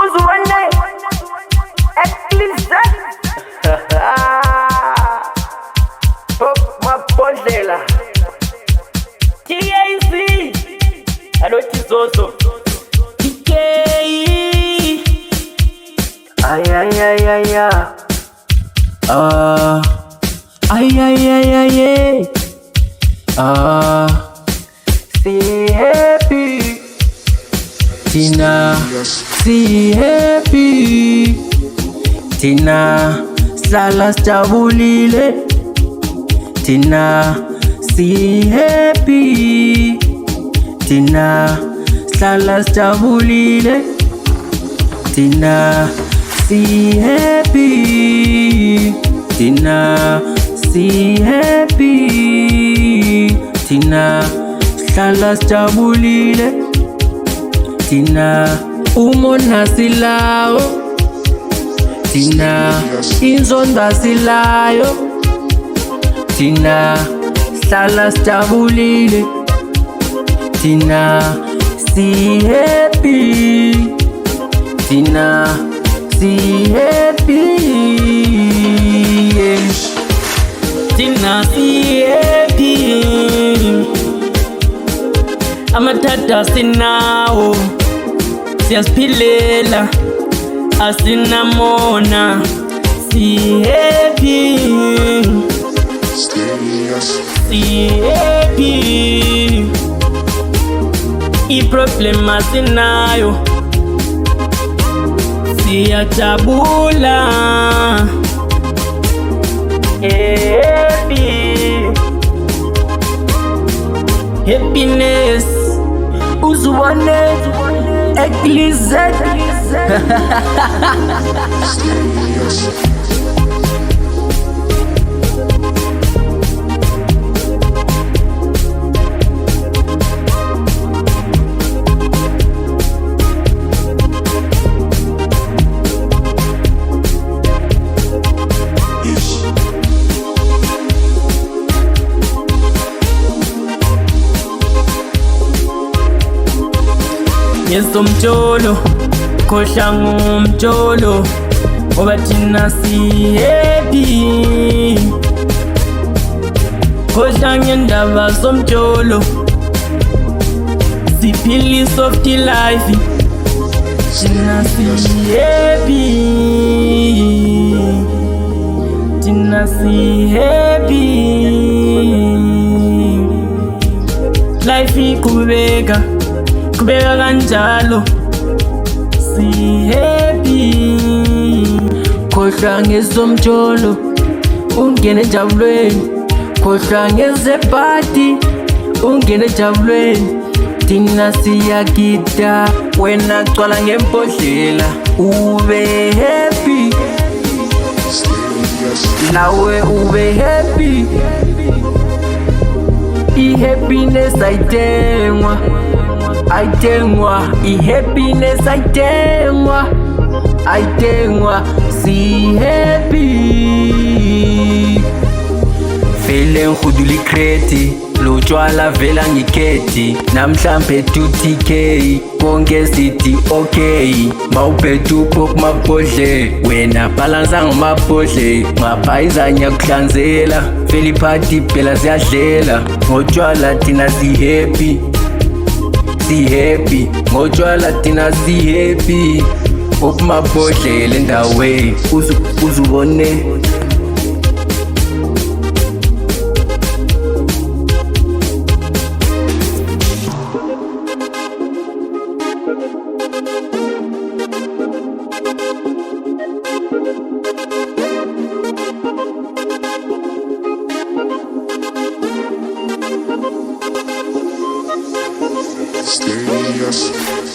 uzwane eclipse pop mabhodlela TAC alothi zozo TK ay see happy Tina, see happy Tina, slala sijabulile Tina, see happy Tina, slala sijabulile Tina, see happy Tina, see happy Tina, slala sijabulile Tina, umona silayo Tina, inzonda silayo Tina, slala sijabulile Tina, see happy Tina, see happy Tina, see happy amathatha sinawo siyasiphilela asinamona see happy iproblem asinayo siyajabula happiness uzwane eclipse Yesomjolo, khohla ngumjolo ngoba thina si happy khohla ngendaba somjolo siphila soft life thina si happy thina si happy life iqhubeka kubeka kanjalo si happy khohla ngesomjolo ungene ejabulweni khohla ngezebhadi ungene ejabulweni thina siyagida wena gcwala ngembodlela ube happy nawe ube happy i-happiness ayithengwa i-happiness ayithengwa si happy vele ngihudula ikredi lotshwala vela ngikhethi namhlambe 2TK konke sithi okay mawuphethe upop mabhodle wena balansa ngamabhodle ngaphaizanya kuhlanzela vele iphathi phela siyadlela ngotshwala thina si happy ngotshwala thina si happy okumabhodlela endaweni uzubone Stay